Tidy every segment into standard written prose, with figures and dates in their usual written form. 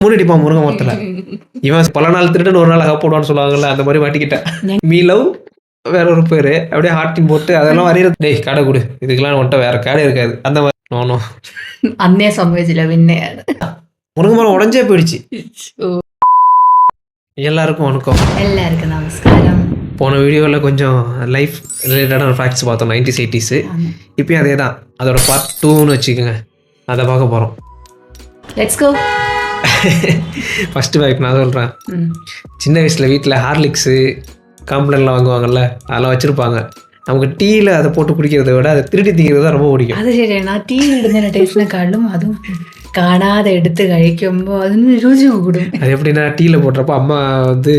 மூணடிப்பான் முருங்கை மரத்துல. இவன் பல நாள் திருடன் ஒரு நாள் போடுவான்னு சொல்லுவாங்கல்ல, அந்த மாதிரி மாட்டிக்கிட்டேன். மீலவ் வேற ஒரு பேரு அப்படியே ஹார்ட்டின் போட்டு அதெல்லாம் வரையிறது. டேய் கடை கொடு, இதுக்கெல்லாம் வந்துட்டு வேற கடை இருக்காது அந்த மாதிரி. நோனோ അന്നേ സംഭവിച്ചില്ല പിന്നെയാണ്. முருங்கை மரம் உடஞ்சே போயிடுச்சு. எல்லாருக்கும் வணக்கம். എല്ലാവർക്കും നമസ്കാരം. போன வீடியோவில் கொஞ்சம் லைஃப் ரிலேட்டடான ஃபேக்ட்ஸ் பார்த்தோம் 90s 80s. இப்பயும் அதே தான், அதோட பார்ட் 2ன்னு வச்சுக்கோங்க, அதை பார்க்க போகிறோம். Let's go. ஃபஸ்ட்டு ஃபேக்ட் நான் சொல்கிறேன். சின்ன வயசில் வீட்டில் ஹார்லிக்ஸு காம்ப்ளன்லாம் வாங்குவாங்கல்ல, அதெல்லாம் வச்சுருப்பாங்க. நமக்கு டீயில் அதை போட்டு குடிக்கிறத விட அதை திருடி திங்கிறது தான் ரொம்ப பிடிக்கும். അത് ശരിയാണ്. ആ ടീ ഇടുന്ന ടേസ്റ്റിനെക്കാളും അതും കാണാതെ എടുത്ത് കഴിക്കുമ്പോൾ അതിന് രുചി കൂടും. அது எப்படின்னா, டீயில் போடுறப்போ அம்மா வந்து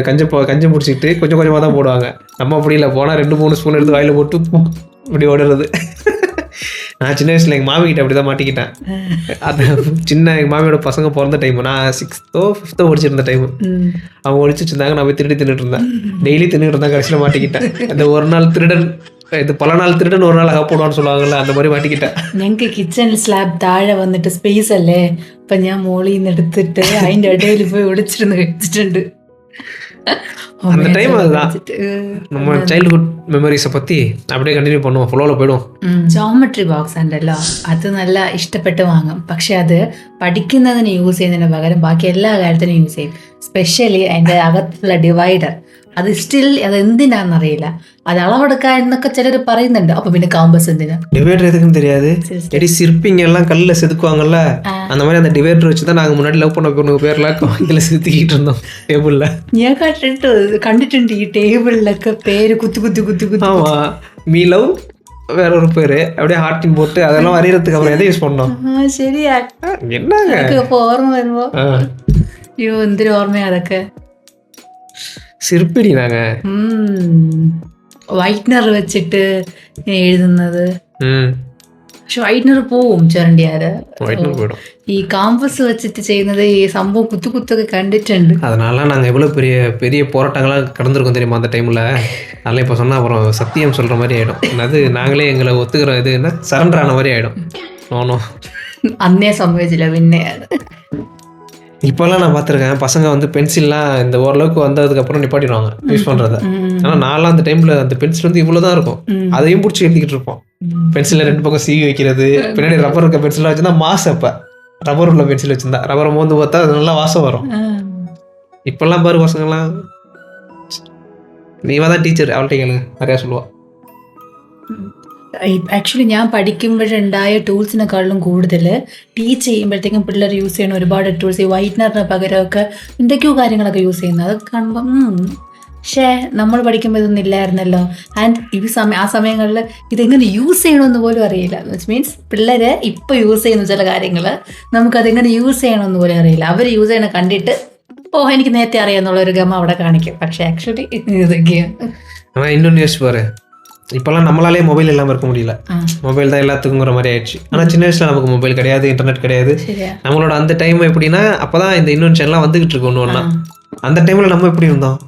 கஞ்சம் பிடிச்சிக்கிட்டு கொஞ்சம் கொஞ்சமாக தான் போடுவாங்க. நம்ம அப்படி இல்லை, போனால் 2-3 ஸ்பூன் எடுத்து வாயில் போட்டு இப்படி ஓடுறது. நான் சின்ன வயசில் எங்கள் மாமிக்கிட்ட அப்படி தான் மாட்டிக்கிட்டேன். அது எங்கள் மாமியோட பசங்க பிறந்த டைமு, நான் 6th 5th படிச்சிருந்த டைமு. அவங்க ஒழிச்சு வச்சுருந்தாங்க, நான் போய் திருடி தின்னுட்டு இருந்தேன். டெய்லி தின்னுட்டு இருந்தாங்க. கடைசியில் மாட்டிக்கிட்டேன். அந்த ஒரு நாள் திருடன், இது பல நாள் திருடன் ஒரு நாள் போடுவான்னு சொல்லுவாங்கல்ல, அந்த மாதிரி மாட்டிக்கிட்டேன். ഞങ്ങൾക്ക് കിച്ചൺ സ്ലാബ് താഴെ വന്നിട്ട് സ്പേസ് അല്ലേ, അപ്പൊ ഞാൻ മോളിൽ നിന്ന് എടുത്തിട്ട് അതിന്റെ ഇടയിൽ പോയി ഒളിച്ചിരുന്ന് കഴിച്ചിട്ടുണ്ട്. அந்த டைம் அதுதான் நம்ம சைல்ட்ஹுட் மெமரிஸை பற்றி அப்படியே கண்டினியூ பண்ணுவோம், ஃப்ளோவில் போயிடுவோம். ജോമെട്രി ബോക്സ് ഉണ്ടല്ലോ, അത് നല്ല ഇഷ്ടപ്പെട്ട് വാങ്ങും. പക്ഷെ അത് പഠിക്കുന്നതിന് യൂസ് ചെയ്യുന്നതിന് പകരം ബാക്കി എല്ലാ കാര്യത്തിനും യൂസ് ചെയ്യും. സ്പെഷ്യലി അതിൻ്റെ അകത്തുള്ള ഡിവൈഡർ, അത് സ്റ്റിൽ അത് എന്തിനാണെന്നറിയില്ല. அது அளவெடுக்க എന്നൊക്കെ ചിലർ പറയുന്നുണ്ട്. അപ്പൊ പിന്നെ காம்பஸ் എന്തിനാ? டிவைடர் எதுக்குன்னு தெரியாது. எடி சிற்பிங்க எல்லாம் கல்லில் செதுக்குவாங்கல்ல, அந்த மாதிரி அந்த டிவைடர் வச்சு தான் நாங்கள் முன்னாடி லவ் பண்ண பொண்ணு பேர்லாம் கல்லில் செதுக்கிட்டு இருந்தோம் டேபிளில். ഞാൻ കണ്ടിട്ടുണ്ട് ഈ ടേബിളിലൊക്കെ പേര് കുത്തി. ஆமா, மீ லவ் வேற ஒரு பேரு அப்படியே ஹார்ட்டின் போட்டு அதெல்லாம் வரையறதுக்கு அப்புறம் எதை யூஸ் பண்ணோம்? ശരിയാ. என்னங்க ഇപ്പൊ ഓർമ്മ വരുമ്പോ അയ്യോ എന്തൊരു ഓർമ്മയാ അതൊക്കെ. சிற்பிடி நாங்க. വൈറ്റ്നർ വെച്ചിട്ട് എഴുതുന്നത്. പക്ഷെ വൈറ്റ്നർ പോവും ചുരണ്ടിയാല്. ഈ കാമ്പസ് വെച്ചിട്ട് ചെയ്യുന്നത് ഈ സംഭവം കുത്തൊക്കെ കണ്ടിട്ടുണ്ട്. அதனால நாங்கள் எவ்வளோ பெரிய பெரிய போராட்டங்களாக கடந்திருக்கோம் தெரியுமா அந்த டைமில். அதெல்லாம் இப்போ சொன்னால் அப்புறம் சத்தியம் சொல்கிற மாதிரி ஆகிடும். அது நாங்களே எங்களை ஒத்துக்கிற இது என்ன சரண்டர் ஆன மாதிரி ஆகிடும். நோனோ അന്നേ സംഭവിച്ചില്ല പിന്നെയാണ്. இப்போல்லாம் நான் பார்த்துருக்கேன், பசங்க வந்து பென்சில்லாம் இந்த ஓரளவுக்கு வந்ததுக்கப்புறம் நிப்பாட்டிடுவாங்க யூஸ் பண்ணுறத. ஆனால் நான்லாம் அந்த டைமில் அந்த பென்சில் வந்து இவ்வளோ தான் இருக்கும், அதையும் பிடிச்சி எழுதிக்கிட்டு இருப்போம். பென்சிலில் 2 பக்கம் சீவி வைக்கிறது, பின்னாடி ரப்பர் இருக்க பென்சிலாக வச்சுருந்தா மாசு. அப்போ ரப்பர் உள்ள பென்சில் வச்சுருந்தா ரப்பரை மோந்து பார்த்தா அது நல்லா வாசம் வரும். இப்போல்லாம் பாரு பசங்கள்லாம், நீவா தான் டீச்சர், அவள்கிட்ட கேளுங்க, நிறையா சொல்லுவாள். ആക്ച്വലി ഞാൻ പഠിക്കുമ്പോഴുണ്ടായ ടൂൾസിനെക്കാളും കൂടുതൽ ടീച്ച് ചെയ്യുമ്പോഴത്തേക്കും പിള്ളേർ യൂസ് ചെയ്യുന്ന ഒരുപാട് ടൂൾസ്, ഈ വൈറ്റ്നറിന് പകരമൊക്കെ എന്തൊക്കെയോ കാര്യങ്ങളൊക്കെ യൂസ് ചെയ്യുന്നത്. അതൊക്കെ കാണുമ്പം പക്ഷേ നമ്മൾ പഠിക്കുമ്പോൾ ഇതൊന്നും ഇല്ലായിരുന്നല്ലോ. ആൻഡ് ആ സമയങ്ങളിൽ ഇതെങ്ങനെ യൂസ് ചെയ്യണമെന്ന് പോലും അറിയില്ല. വിച്ച് മീൻസ് പിള്ളേർ ഇപ്പോൾ യൂസ് ചെയ്യുന്ന ചില കാര്യങ്ങൾ നമുക്കതെങ്ങനെ യൂസ് ചെയ്യണമെന്ന് പോലും അറിയില്ല. അവർ യൂസ് ചെയ്യണ കണ്ടിട്ട് എനിക്ക് നേരത്തെ അറിയാമെന്നുള്ള ഒരു ഗമ അവിടെ കാണിക്കും. പക്ഷേ ആക്ച്വലി ഇതൊക്കെയാണ്. ஆனால் இன்னொன்று யோசிச்சு பாரு, இப்போல்லாம் நம்மளாலே மொபைல் இல்லாமல் இருக்க முடியல. மொபைல் தான் எல்லாத்துக்குங்கிற மாதிரி ஆயிடுச்சு. ஆனால் சின்ன வயசில் நமக்கு மொபைல் கிடையாது, இன்டர்நெட் கிடையாது. நம்மளோட அந்த டைம் எப்படின்னா, அப்போ தான் இந்த இன்வென்ஷன்லாம் வந்துகிட்டு இருக்கு ஒன்று ஒன்றா. அந்த டைமில் நம்ம எப்படி இருந்தோம்?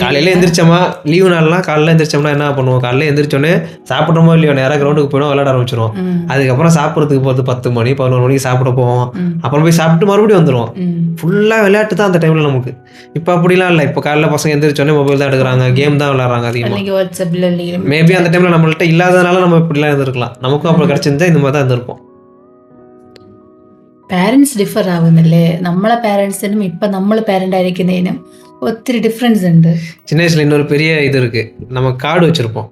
காலையில் எந்திரிச்சோமா, லீவு நாள்லாம் காலையில் எந்திரிச்சோம்னா என்ன பண்ணுவோம்? காலையில் எந்திரிச்சோன்னே சாப்பிட்றோமோ இல்லையோ நேராக கிரவுண்டுக்கு போயிடும், விளையாட ஆரம்பிச்சிருவோம். அதுக்கப்புறம் சாப்பிட்றதுக்கு போகிறது 10 மணி 11 மணிக்கு சாப்பிட போவோம். அப்புறம் போய் சாப்பிட்டு மறுபடியும் வந்துடுவோம். ஃபுல்லாக விளையாட்டு தான் அந்த டைமில் நமக்கு. இப்போ அப்படிலாம் இல்லை. இப்போ காலையில் பசங்க எந்திரிச்சோன்னே மொபைல் தான் எடுக்கிறாங்க, கேம் தான் விளையாடுறாங்க அதிகமாக. மேபி அந்த டைமில் நம்மள்ட்ட இல்லாததுனால நம்ம இப்படிலாம் இருந்திருக்கலாம். நமக்கும் அப்புறம் கிடச்சிருந்தா இந்த மாதிரி தான் இருந்திருப்போம். പാരൻസ് ഡിഫർ ആവുന്നില്ലേ? നമ്മളെ പാരൻസിനും ഇപ്പം നമ്മൾ പാരൻ്റ് ആയിരിക്കുന്നതിനും ഒത്തിരി ഡിഫറൻസ് ഉണ്ട്. சின்ன வயசுல இன்னொரு பெரிய இது இருக்கு, நம்ம கார்டு வச்சிருப்போம்.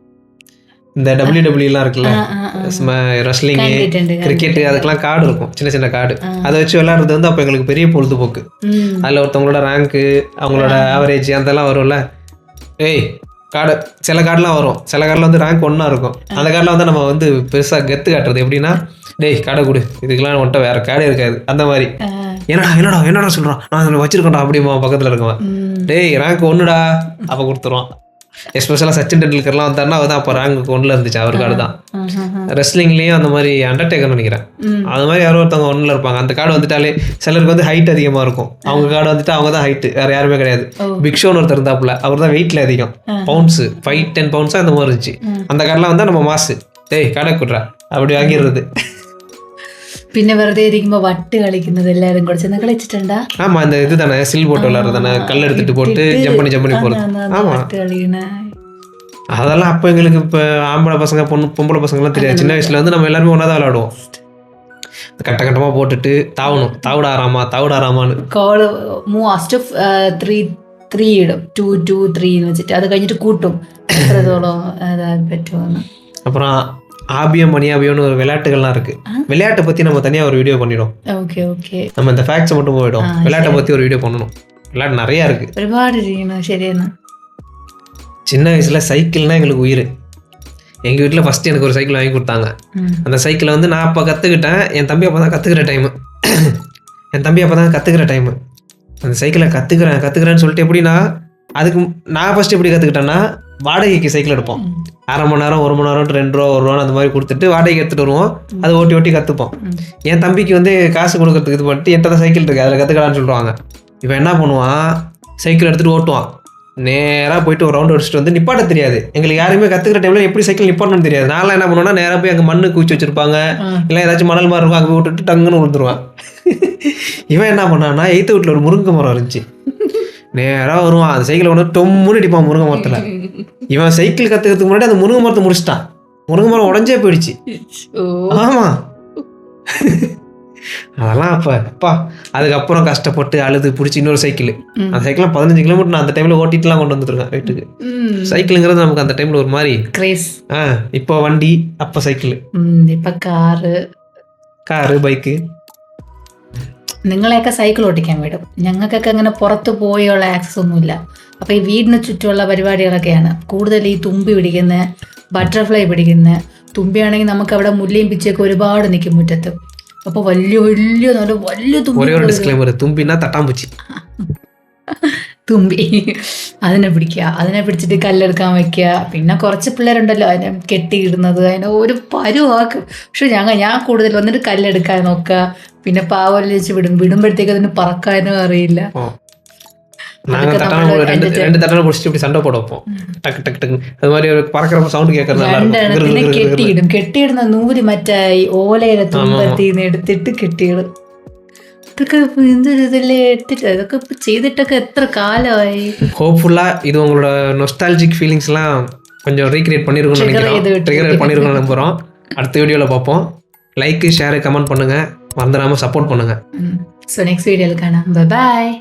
இந்த WWEலாம் இருக்குல்ல, ரெஸ்லிங்கு, கிரிக்கெட்டு, அதுக்கெல்லாம் கார்டு இருக்கும், சின்ன சின்ன கார்டு. அதை வச்சு விளையாடுறது வந்து அப்போ எங்களுக்கு பெரிய பொழுதுபோக்கு. அதில் ஒருத்தவங்களோட ரேங்க்கு, அவங்களோட ஆவரேஜ் அதெல்லாம் வரும்ல. கார்டு சில கார்டெலாம் வரும், சில கார்டில் வந்து ரேங்க் 1 இருக்கும். அந்த கார்டில் வந்து நம்ம வந்து பெருசாக கெத்து காட்டுறது எப்படின்னா, டேய் கடை கொடு, இதுக்கெல்லாம் வந்துட்டு வேற கார்டே இருக்காது அந்த மாதிரி. என்னடா சொல்கிறான், நான் வச்சிருக்கேன்டா அப்படிமா பக்கத்தில் இருக்கவன். டேய் ரேங்க் 1டா, அப்போ கொடுத்துருவான். எஸ்பெஷலாக சச்சின் டெண்டுல்கர்லாம் வந்தாருன்னா அவதான் அப்போ ரேங்க் 1 இருந்துச்சு, அவர் கார்டு தான். ரெஸ்லிங்லேயும் அந்த மாதிரி அண்டர்டேக்கர் நினைக்கிறேன், அது மாதிரி யாரோ ஒருத்தவங்க 1 இருப்பாங்க. அந்த கார்டு வந்துட்டாலே சிலருக்கு வந்து ஹைட் அதிகமாக இருக்கும், அவங்க கார்டு வந்துட்டு அவங்க தான் ஹைட்டு, வேறு யாருமே கிடையாது. பிக் ஷோன்னு ஒருத்தர் இருந்தாப்புல, அவர் தான் வெயிட்டில் அதிகம், பவுண்ட்ஸு 5-10 பவுண்ட்ஸாக அந்த மாதிரி இருந்துச்சு. அந்த கார்டெலாம் வந்தால் நம்ம மாசு, டேய் கடை கொடுறா அப்படி வாங்கிடுறது. പിന്നെ വെറുതെ ഇരിക്കുമ്പോ വട്ട് കളിക്കുന്നത് എല്ലാരും കൂടെ ചെന്ന് കളിച്ചിട്ടുണ്ടാ? ஆமா அந்த இது தானே சில் போட்டு விளையாடுறது தானே, கல் எடுத்துட்டு போட்டு ஜம்ப் பண்ணி போறது. ஆமா வட்டு കളിക്കണ அதெல்லாம் அப்போ எங்களுக்கு இப்போ ஆம்பளை பசங்க பொம்பளை பசங்கலாம் தெரியாது. சின்ன வயசுல வந்து நம்ம எல்லாருமே ஒன்றா தான் விளையாடுவோம். கட்ட கட்டமாக போட்டுட்டு தாவணும், தாவிடாராமான்னு കോള് ഫസ്റ്റ് 3 ഇടും, 2 2 3 എന്ന് വെച്ചിട്ട് അത് കഴിഞ്ഞിട്ട് കൂട്ടും എത്രത്തോളം അതാൻ പറ്റുമെന്ന്. அப்புறம் ஆபியம் மணியாபியம்னு ஒரு விளையாட்டுகள்லாம் இருக்கு. விளையாட்டை பற்றி நம்ம தனியாக ஒரு வீடியோ பண்ணிடும். ഓക്കെ ഓക്കെ, நம்ம இந்த ஃபேக்ட்ஸை மட்டும் போயிடும், விளையாட்டை பற்றி ஒரு வீடியோ பண்ணணும். விளையாட்டு நிறையா இருக்கு, ഒരുപാട് ചെയ്യണം. ശരിയെന്നാ. சின்ன வயசில் சைக்கிள்னா எங்களுக்கு உயிர். எங்கள் வீட்டில் ஃபஸ்ட்டு எனக்கு ஒரு சைக்கிள் வாங்கி கொடுத்தாங்க. அந்த சைக்கிளை வந்து நான் அப்போ கற்றுக்கிட்டேன், என் தம்பி அப்போ தான் கற்றுக்கிற டைமு. அந்த சைக்கிளை கற்றுக்கிறேன்னு சொல்லிட்டு எப்படின்னா, அதுக்கு நான் ஃபஸ்ட்டு எப்படி கற்றுக்கிட்டேன்னா, வாடகைக்கு சைக்கிள் எடுப்போம். அரை மணி நேரம் 1 மணி நேரம் 2 ரூபா 1 ரூபா அந்த மாதிரி கொடுத்துட்டு வாடகைக்கு எடுத்துகிட்டு வருவோம். அதை ஓட்டி கற்றுப்போம். என் தம்பிக்கு வந்து காசு கொடுக்கறதுக்கு இது பண்ணிட்டு என்கிட்ட தான் சைக்கிள் இருக்குது, அதில் கற்றுக்கலான்னு சொல்லுவாங்க. இப்போ என்ன பண்ணுவான், சைக்கிள் எடுத்துகிட்டு ஓட்டுவான். நேராக போயிட்டு ஒரு ரவுண்ட் அடிச்சுட்டு வந்து நிப்பாட்ட தெரியாது. எங்களுக்கு யாருமே கற்றுக்கிற டைமில் எப்படி சைக்கிள் நிப்பாட்டணும்னு தெரியாது. நான்லாம் என்ன பண்ணுவேன்னா, நேராக போய் அங்கே மண்ணு குவிச்சு வச்சுருப்பாங்க, இல்லை ஏதாச்சும் மணல் மாதிரி இருக்கும், அங்கே போய் விட்டுட்டு டங்குன்னு விழுந்துருவான். இவன் என்ன பண்ணான்னா, 8th வீட்டில் ஒரு முருங்கை மரம் இருந்துச்சு. நேராக வருவான், அந்த சைக்கிளை கொண்டு டொம்முன்னு அடிப்பான் முருங்கை மரத்தில். இவன் சைக்கிள் கற்றுக்கிறதுக்கு முன்னாடி அந்த முருங்கை மரத்தை முடிச்சிட்டான். முருங்கை மரம் உடஞ்சே போயிடுச்சு. ஆமாம், அதெல்லாம் அப்பா அதுக்கப்புறம் கஷ்டப்பட்டு அழுது பிடிச்சி இன்னொரு சைக்கிள். அந்த சைக்கிள் 15 கிலோமீட்டர் நான் அந்த டைமில் ஓட்டிட்டுலாம் கொண்டு வந்துருக்கேன் வீட்டுக்கு. சைக்கிளுங்கிறது நமக்கு அந்த டைமில் ஒரு மாதிரி ക്രേസ്. இப்போ வண்டி, அப்போ சைக்கிள், ഇപ്പൊ കാറ് ബൈക്ക്. നിങ്ങളെയൊക്കെ സൈക്കിൾ ഓടിക്കാൻ വിടും. ഞങ്ങൾക്കൊക്കെ അങ്ങനെ പുറത്ത് പോയുള്ള ആക്സസ് ഒന്നുമില്ല. അപ്പോൾ ഈ വീടിന് ചുറ്റുമുള്ള പരിപാടികളൊക്കെയാണ് കൂടുതൽ. ഈ തുമ്പി പിടിക്കുന്ന, ബട്ടർഫ്ലൈ പിടിക്കുന്ന. തുമ്പിയാണെങ്കിൽ നമുക്ക് അവിടെ മുല്ലയും പിച്ചയൊക്കെ ഒരുപാട് നിൽക്കും മുറ്റത്ത്. അപ്പോൾ വലിയ തുമ്പി. ഒരേ ഒരു ഡിസ്ക്ലെയിമർ, തുമ്പിന്നാ തട്ടാമ്പൂച്ചി. തുമ്പി അതിനെ പിടിച്ചിട്ട് കല്ലെടുക്കാൻ വെക്കുക. പിന്നെ കുറച്ച് പിള്ളേരുണ്ടല്ലോ അതിനെ കെട്ടിയിടുന്നത്, അതിനെ ഒരു പരുവാക്കും. പക്ഷെ ഞാൻ കൂടുതൽ വന്നിട്ട് കല്ലെടുക്കാൻ നോക്കുക. പിന്നെ പാവല് വെച്ച് വിടുമ്പോഴത്തേക്ക് അതിന് പറക്കാനും അറിയില്ല. நாங்கள் ரெண்டு தட்டான பிடிச்சிட்டு இப்படி சண்டை போட வைப்போம். டக்கு டக்கு டக்கு அது மாதிரி ஒரு பறக்கிற சவுண்ட் കേൾക്കുന്നത്. കെട്ടിയിടുന്ന നൂല് മറ്റേ ഓലയിലെ തുമ്പത്തിന്ന് എടുത്തിട്ട് കെട്ടിയിടും. ഇതൊക്കെ എന്തൊരു ഇതല്ലേ എടുത്തിട്ട് ഇതൊക്കെ ഇപ്പൊ ചെയ്തിട്ടൊക്കെ എത്ര കാലമായി. ஹோப்ஃபுல்லாக இது உங்களோட நொஸ்டாலஜிக் ஃபீலிங்ஸ்லாம் கொஞ்சம் ரீக்ரியேட் பண்ணியிருக்கோம்னு நம்புகிறோம். அடுத்த வீடியோவில் பார்ப்போம். லைக், ஷேர், கமெண்ட் பண்ணுங்கள், மறந்துடாமல் சப்போர்ட் பண்ணுங்கள். ஸோ நெக்ஸ்ட் வீடியோவில் காணாம். பாய்.